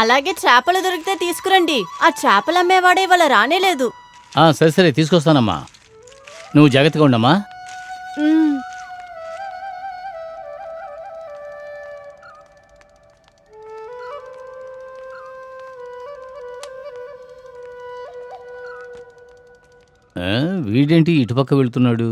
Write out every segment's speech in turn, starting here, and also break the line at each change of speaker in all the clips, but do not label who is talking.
అలాగే చేపలు దొరికితే తీసుకురండి. ఆ చేపలు అమ్మేవాడే ఇవాళ రానేలేదు.
సరే సరే తీసుకొస్తానమ్మా, నువ్వు జాగ్రత్తగా ఉండమ్మా.
మ్మ్.
వీడేంటి ఇటుపక్క వెళ్తున్నాడు?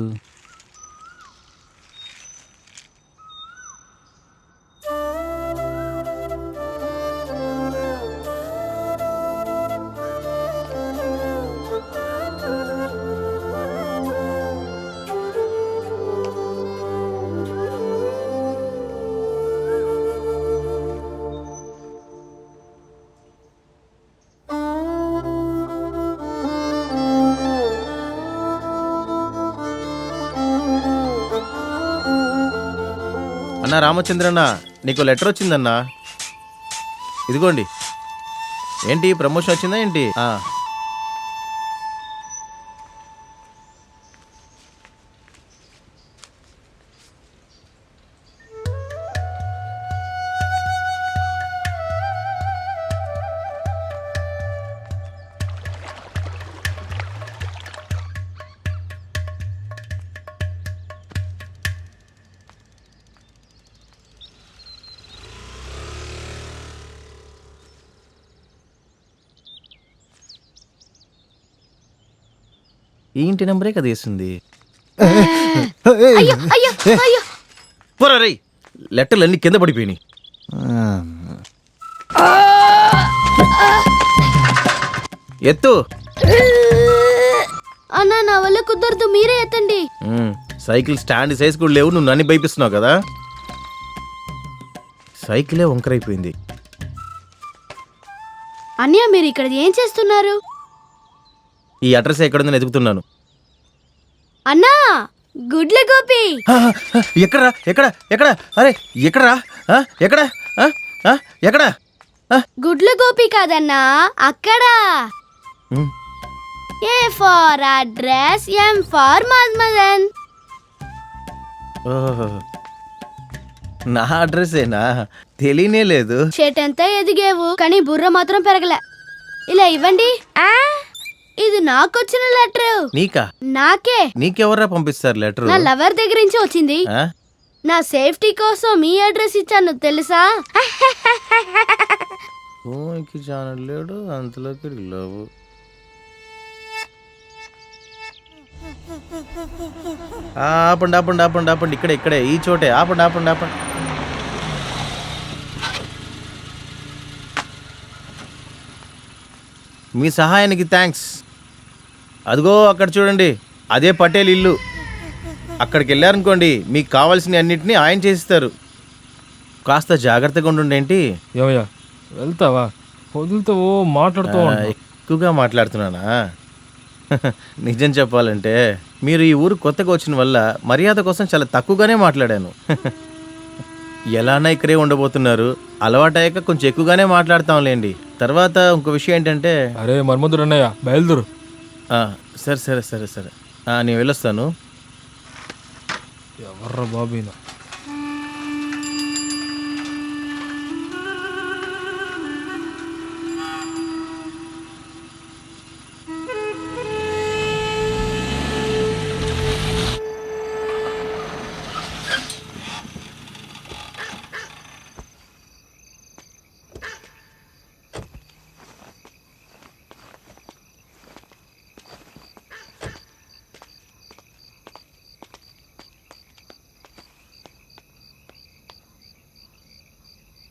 అన్నా రామచంద్రన్న, నీకు లెటర్ వచ్చిందన్నా, ఇదిగోండి. ఏంటి ప్రమోషన్ వచ్చిందా ఏంటి? ఈ ఇంటి నెంబరే కదా వేసింది. పోరా రేయ్, లెటర్లు అన్ని కింద పడిపోయినాయి. ఎత్తు.
అన్నా నా వల్ల కుదరదు, మీరే ఎత్తండి.
సైకిల్ స్టాండ్ సైజ్ కూడా లేవు, నువ్వు నన్ను భయపిస్తున్నావు కదా. సైకిలే వంకరైపోయింది.
అన్నయ్య మీరు ఇక్కడ ఏం చేస్తున్నారు?
ఈ అడ్రస్ ఎక్కడుందని ఎదుగుతున్నాను.
అన్నా గుడ్ల గోపి.
ఎక్కడా ఎక్కడ ఎక్కడ? అరే ఎక్కడరా? ఎక్కడ ఎక్కడ?
గుడ్ల గోపి కాదన్నా, అక్కడ. A for address, M far Manmadhan.
నా అడ్రస్సేనా? తెలియనే లేదు.
చెట్టంతా ఎదిగేవు కానీ బుర్ర మాత్రం పెరగలే. ఇలా ఇవ్వండి. ఇది నాకొచ్చిన లెటర్.
నీకా?
నాకే.
నీకెవర్రా పంపిస్తారు లెటర్?
నా లవర్ దగ్గర నుంచి వచ్చింది. నా సేఫ్టీ కోసం మీ అడ్రస్ ఇచ్చాను తెలుసా?
ఫోన్కి ఛానల్ లేడు, అంతలోకి లవ్. ఆపండి ఆపండి ఆపండి ఆపండి, ఇక్కడే ఇక్కడే ఈ చోటే ఆపండి ఆపండి ఆపండి. మీ సహాయానికి థ్యాంక్స్. అదిగో అక్కడ చూడండి, అదే పటేల్ ఇల్లు. అక్కడికి వెళ్ళారనుకోండి, మీకు కావాల్సిన అన్నింటినీ ఆయన చేసిస్తారు. కాస్త జాగ్రత్తగా ఉండుండేంటి.
ఏమయ్యా వెళ్తావా? వదులుతావో మాట్లాడుతూ
ఎక్కువగా మాట్లాడుతున్నానా? నిజం చెప్పాలంటే మీరు ఈ ఊరు కొత్తగా వచ్చిన వల్ల మర్యాద కోసం చాలా తక్కువగానే మాట్లాడాను. ఎలానా ఇక్కడే ఉండబోతున్నారు, అలవాటయ్యాక కొంచెం ఎక్కువగానే మాట్లాడతాంలేండి. తర్వాత ఇంకో విషయం ఏంటంటే,
అరే మర్మధుడు అన్నయ్య బయలుదేరు.
సరే సరే సరే సరే, నేను వెళ్ళొస్తాను.
ఎవర్రా బాబీనా?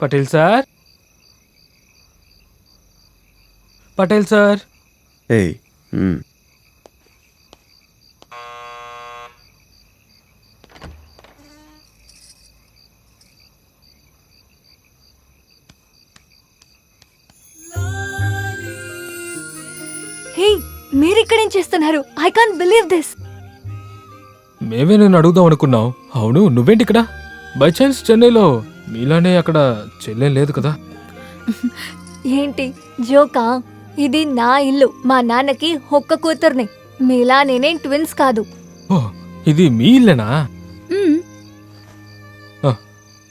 Patel sir, Patel sir.
మీరిక్కడేం చేస్తున్నారు? I can't believe this.
మేమే నేను అడుగుదాం అనుకున్నాం. అవును, నువ్వేంటి ఇక్కడ? బై ఛాన్స్ చెన్నైలో మీలానే అక్కడ చెల్లెం లేదు కదా?
ఏంటి జోకా? ఇది నా ఇల్లు. మా నాన్నకి ఒక్క కూతుర్ని. మీలా నేనేం ట్విన్స్ కాదు.
ఓ, ఇది మీ ఇల్లేనా?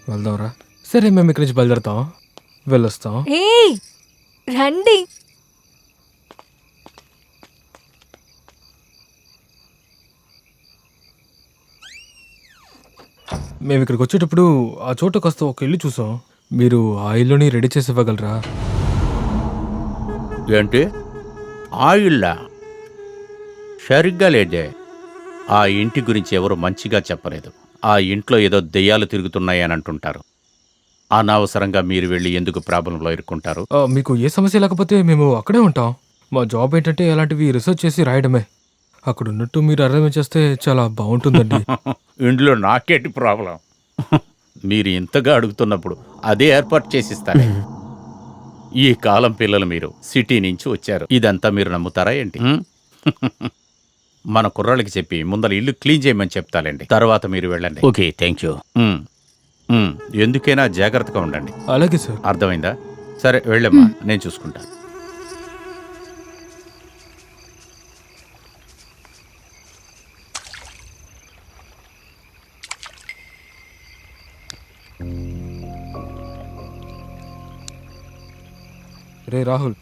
వెళ్దాంరా. సరే, మేము ఇక్కడి నుంచి బయలుదేరుతాం, వెళ్ళొస్తాం.
రండి.
మేము ఇక్కడికి వచ్చేటప్పుడు ఆ చోట కాస్త ఒక ఇల్లు చూసాం. మీరు ఆ ఇల్లుని రెడీ చేసి ఇవ్వగలరా?
ఏంటి ఆయిల్లా? సరిగ్గా లేదే. ఆ ఇంటి గురించి ఎవరు మంచిగా చెప్పలేదు. ఆ ఇంట్లో ఏదో దెయ్యాలు తిరుగుతున్నాయని అంటుంటారు. అనవసరంగా మీరు వెళ్ళి ఎందుకు ప్రాబ్లంలో ఇరుక్కుంటారు?
మీకు ఏ సమస్య లేకపోతే మేము అక్కడే ఉంటాం. మా జాబ్ ఏంటంటే అలాంటివి రీసెర్చ్ చేసి రాయడమే. అక్కడ ఉన్నట్టు మీరు అర్థం చేస్తే చాలా బాగుంటుందండి.
ఇంట్లో నాకేంటి ప్రాబ్లం? మీరు ఇంతగా అడుగుతున్నప్పుడు అదే ఏర్పాటు చేసిస్తారే. ఈ కాలం పిల్లలు మీరు సిటీ నుంచి వచ్చారు. ఇదంతా మీరు నమ్ముతారా ఏంటి? మన కుర్రాళ్ళకి చెప్పి ముందర ఇల్లు క్లీన్ చేయమని చెప్తాలేండి. తర్వాత మీరు వెళ్ళండి.
Okay, thank you.
ఎందుకైనా జాగ్రత్తగా ఉండండి.
అలాగే సార్.
అర్థమైందా? సరే వెళ్ళమ్మా, నేను చూసుకుంటా.
రే రాహుల్,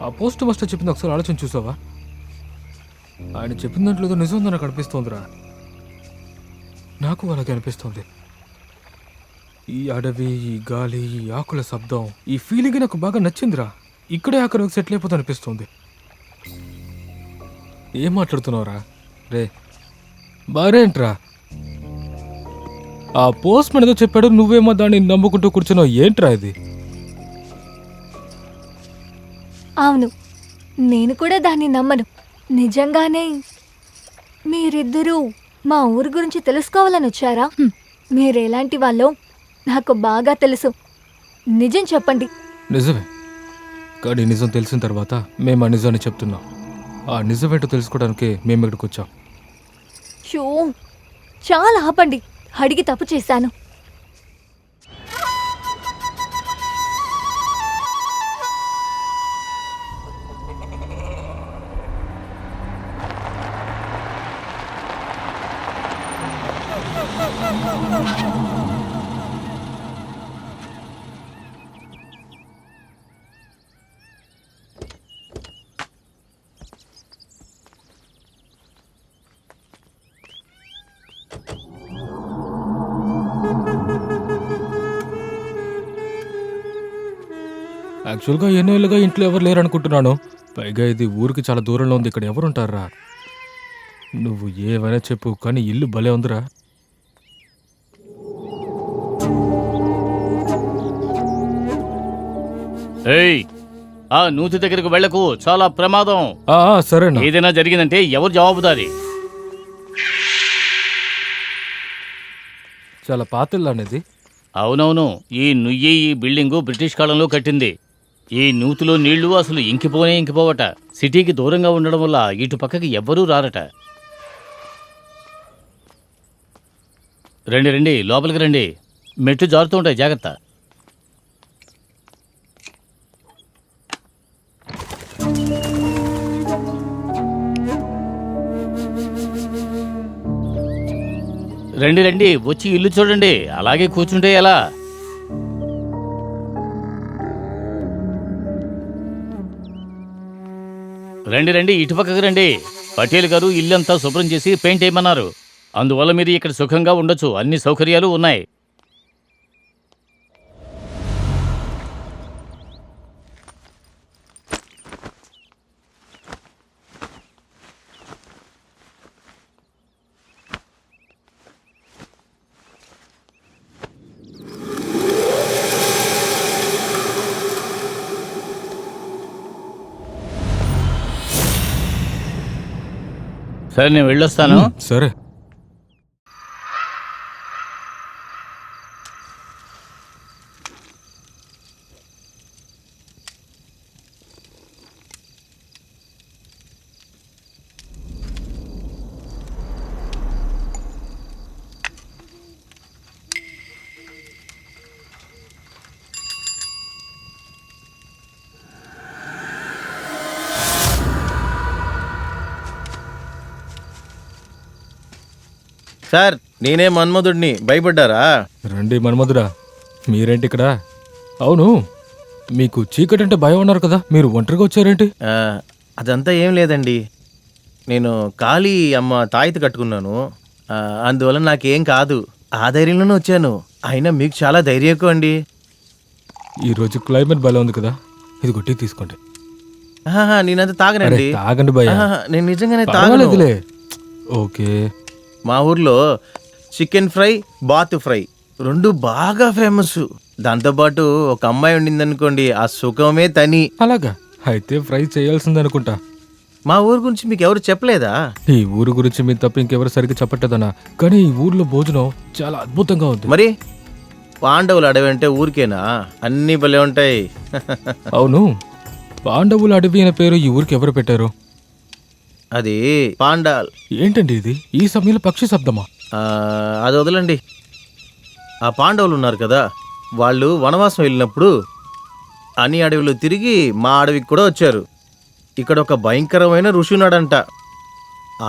ఆ పోస్ట్ మాస్టర్ చెప్పింది ఒకసారి ఆలోచన చూసావా? ఆయన చెప్పిన దాంట్లో ఏదో నిజం ఉందని నాకు అనిపిస్తోందిరా. నాకు అలాగే అనిపిస్తోంది. ఈ అడవి, ఈ గాలి, ఈ ఆకుల శబ్దం, ఈ ఫీలింగ్ నాకు బాగా నచ్చిందిరా. ఇక్కడే అక్కడ సెటిల్ అయిపోతా అనిపిస్తుంది. ఏం మాట్లాడుతున్నావురా? రే బారేంట్రా? ఆ పోస్ట్ మ్యాన్ ఏదో చెప్పాడు, నువ్వేమో దాన్ని నమ్ముకుంటూ కూర్చున్నావు. ఏంట్రా ఇది?
అవును, నేను కూడా దాన్ని నమ్మను. నిజంగానే మీరిద్దరూ మా ఊరు గురించి తెలుసుకోవాలని వచ్చారా? మీరెలాంటి వాళ్ళో నాకు బాగా తెలుసు. నిజం చెప్పండి.
నిజమే, కానీ నిజం తెలిసిన తర్వాత మేము ఆ నిజాన్ని చెప్తున్నాం. ఆ నిజమేంటో తెలుసుకోవడానికే మేము ఇక్కడికి వచ్చాం.
షో, చాలా ఆపండి. అడిగి తప్పు చేశాను.
యాక్చువల్గా ఎన్నేళ్ళుగా ఇంట్లో ఎవరు లేరు అనుకుంటున్నాను. పైగా ఇది ఊరికి చాలా దూరంలో ఉంది. ఇక్కడ ఎవరుంటారా? నువ్వు ఏమైనా చెప్పు, కానీ ఇల్లు భలే ఉందిరా.
ఏయ్, ఆ నూతి దగ్గరకు వెళ్ళకు, చాలా ప్రమాదం.
సరేనా?
ఏదైనా జరిగిందంటే ఎవరు జవాబుదారి?
చాలా పాతిల్లు అనేది.
అవునవును, ఈ నుయ్యి ఈ బిల్డింగు బ్రిటిష్ కాలంలో కట్టింది. ఈ నూతిలో నీళ్లు అసలు ఇంకిపోవట. సిటీకి దూరంగా ఉండడం వల్ల ఇటు పక్కకి ఎవ్వరూ రారట. రండి రండి, లోపలికి రండి. మెట్లు జారుతూ ఉంటాయి, జాగ్రత్త. రండి రండి, వచ్చి ఇల్లు చూడండి. అలాగే కూర్చుంటే ఎలా? రండి రండి, ఇటుపక్కకు రండి. పటేల్ గారు ఇల్లంతా శుభ్రం చేసి పెయింట్ వేయమన్నారు. అందువల్ల మీరు ఇక్కడ సుఖంగా ఉండొచ్చు. అన్ని సౌకర్యాలు ఉన్నాయి. సరే, నేను వెళ్ళొస్తాను.
సరే.
సార్, నేనే మన్మధుడిని, భయపడ్డారా?
రండి మన్మధుడా, మీరేంటి ఇక్కడ? అవును, మీకు చీకటి అంటే భయం అన్నారు కదా, మీరు ఒంటరిగా వచ్చారేంటి?
ఆ, అదంతా ఏం లేదండి. నేను ఖాళీ అమ్మ తాయిత కట్టుకున్నాను. అందువల్ల నాకేం కాదు. ఆ ధైర్యంలోనే వచ్చాను. అయినా మీకు చాలా ధైర్యం ఎక్కువ అండి.
ఈరోజు క్లైమేట్ భలే ఉంది కదా, ఇది కొట్టి తీసుకోండి.
నేనంత
అరే
తాగనండి.
తాగండి భయ్యా.
నేను నిజంగానే తాగను.
పర్వాలేదులే. ఓకే.
మా ఊర్లో చికెన్ ఫ్రై, బాత్ ఫ్రై రెండు బాగా ఫేమస్. దాంతోపాటు ఒక అమ్మాయి ఉండిందనుకోండి, ఆ సుఖమే తని.
అలాగా అయితే ఫ్రై చేయాల్సిందనుకుంటా.
మా ఊరు గురించి మీకు ఎవరు చెప్పలేదా?
ఈ ఊరు గురించి మీరు తప్ప ఇంకెవరు సరిగ్గా చెప్పట్టదనా, కానీ ఈ ఊర్లో భోజనం చాలా అద్భుతంగా ఉంది.
మరి పాండవులు అడవి అంటే ఊరికేనా? అన్నీ భలే ఉంటాయి.
అవును, పాండవుల అడవి అనే పేరు ఈ ఊరికి ఎవరు పెట్టారు?
అది పాండాల్.
ఏంటండి ఇది ఈ సమయంలో పక్షి శబ్దమా?
అది వదలండి. ఆ పాండవులు ఉన్నారు కదా, వాళ్ళు వనవాసం వెళ్ళినప్పుడు అన్ని అడవిలో తిరిగి మా అడవికి కూడా వచ్చారు. ఇక్కడ ఒక భయంకరమైన ఋషి ఉన్నాడంట.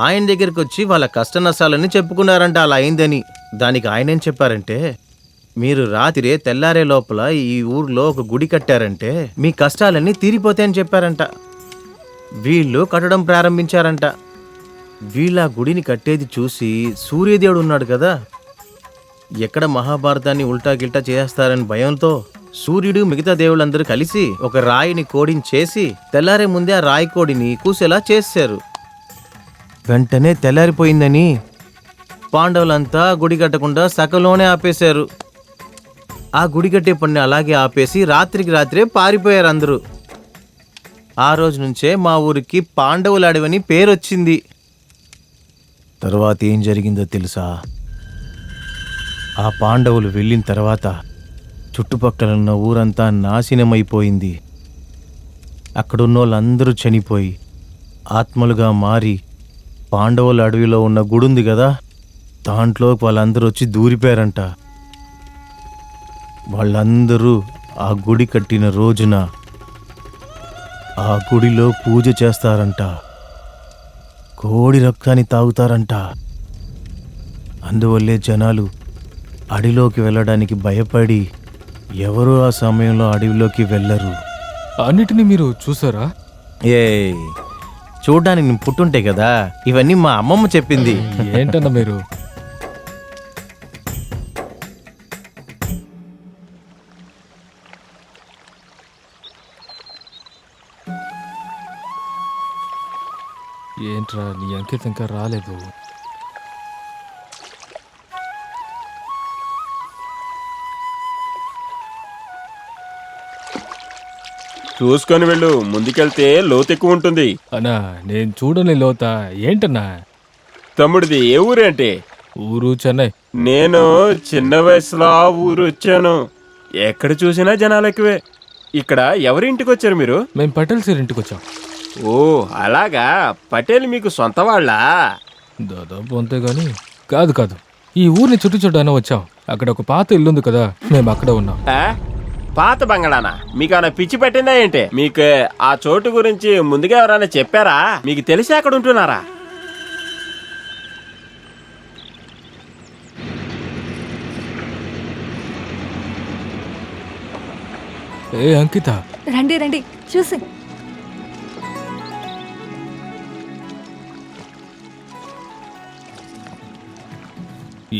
ఆయన దగ్గరికి వచ్చి వాళ్ళ కష్ట నష్టాలన్నీ చెప్పుకున్నారంట. అలా అయిందని. దానికి ఆయన ఏం చెప్పారంటే, మీరు రాత్రే తెల్లారే లోపల ఈ ఊర్లో ఒక గుడి కట్టారంటే మీ కష్టాలన్నీ తీరిపోతాయని చెప్పారంట. వీళ్ళు కట్టడం ప్రారంభించారంట. వీళ్ళ గుడిని కట్టేది చూసి సూర్యదేవుడు ఉన్నాడు కదా, ఎక్కడ మహాభారతాన్ని ఉల్టా గిల్టా చేస్తారని భయంతో సూర్యుడు మిగతా దేవుళ్ళందరూ కలిసి ఒక రాయిని కోడించేసి తెల్లారే ముందే ఆ రాయి కోడిని కూసేలా చేశారు. వెంటనే తెల్లారిపోయిందని పాండవులంతా గుడి కట్టకుండా సకలోనే ఆపేశారు. ఆ గుడి కట్టే పని అలాగే ఆపేసి రాత్రికి రాత్రే పారిపోయారు అందరూ. ఆ రోజు నుంచే మా ఊరికి పాండవుల అడవని పేరొచ్చింది. తర్వాత ఏం జరిగిందో తెలుసా? ఆ పాండవులు వెళ్ళిన తర్వాత చుట్టుపక్కల ఉన్న ఊరంతా నాశనమైపోయింది. అక్కడున్న వాళ్ళందరూ చనిపోయి ఆత్మలుగా మారి పాండవుల అడవిలో ఉన్న గుడి ఉంది కదా, దాంట్లో వాళ్ళందరూ వచ్చి దూరిపోయారంట. వాళ్ళందరూ ఆ గుడి కట్టిన రోజున ఆ గుడిలో పూజ చేస్తారంట. కోడి రక్తాన్ని తాగుతారంట. అందువల్లే జనాలు అడవిలోకి వెళ్ళడానికి భయపడి ఎవరూ ఆ సమయంలో అడవిలోకి వెళ్ళరు.
అన్నిటినీ మీరు చూసారా?
ఏ చూడ్డానికి నేను పుట్టుంటే కదా, ఇవన్నీ మా అమ్మమ్మ చెప్పింది.
ఏంటన్నా మీరు? ఏంట్రా నీ అంకిత ఇంకా రాలేదు?
చూసుకొని వెళ్ళు, ముందుకెళ్తే లోతు ఎక్కువ ఉంటుంది.
అన్నా నేను చూడని లోత. ఏంటన్నా?
తమ్ముడిది ఏ ఊరేంటి?
ఊరు చెన్నై.
నేను చిన్న వయసులో ఆ ఊరు వచ్చాను. ఎక్కడ చూసినా జనాలు ఎక్కువే. ఇక్కడ ఎవరి ఇంటికి వచ్చారు మీరు?
మేము పటేల్ సార్ ఇంటికి వచ్చాం.
ఓ అలాగా, పటేల్ మీకు సొంత వాళ్ళా?
దాదాపు అంతే గాని. కాదు కాదు, ఈ ఊరిని చుట్టూ చూడ్డానికి వచ్చాం. అక్కడ ఒక పాత ఇల్లు ఉంది కదా, మేము అక్కడ ఉన్నాం.
ఆ? పాత బంగళానా? మీకు ఏమైనా పిచ్చి పెట్టిందా ఏంటి? మీకు ఆ చోటు గురించి ముందుగా ఎవరైనా చెప్పారా? మీకు తెలిసి అక్కడ ఉంటున్నారా?
ఏ అంకిత,
రండి రండి చూసి.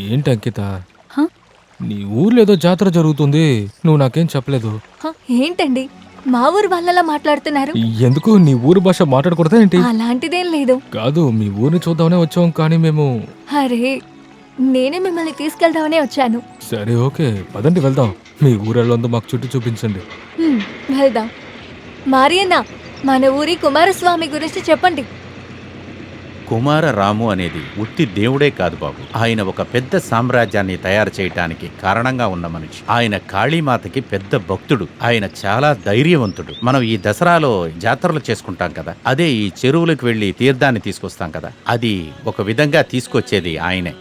ఏంటి అంకిత?
హ?
నీ ఊర్లో ఏదో జాతర జరుగుతుంది, నువ్వు నాకేం చెప్పలేదు.
హ, ఏంటండి మా ఊరు వాళ్ళలా మాట్లాడుతున్నారు?
ఎందుకు నీ ఊరు భాష మాట్లాడకూడదా ఏంటి?
అలాంటిదేం లేదు.
కాదు, మీ ఊరిని చూద్దామనే వచ్చాం, కానీ మేము.
అరే నేనే మిమ్మల్ని తీసుకెళ్దామనే వచ్చాను.
సరే ఓకే, పదండి వెళ్దాం. మీ ఊరెళ్ళందో మాకు చుట్టూ చూపించండి.
వెళ్దాం. మారియన్న, మన ఊరి కుమారస్వామి గురించి చెప్పండి.
కుమారరాము అనేది ఉత్తి దేవుడే కాదు బాబు. ఆయన ఒక పెద్ద సామ్రాజ్యాన్ని తయారు చేయటానికి కారణంగా ఉన్న మనిషి. ఆయన కాళీమాతకి పెద్ద భక్తుడు. ఆయన చాలా ధైర్యవంతుడు. మనం ఈ దసరాలో జాతరలు చేసుకుంటాం కదా, అదే ఈ చెరువులకు వెళ్లి తీర్థాన్ని తీసుకొస్తాం కదా, అది ఒక విధంగా తీసుకొచ్చేది ఆయనే.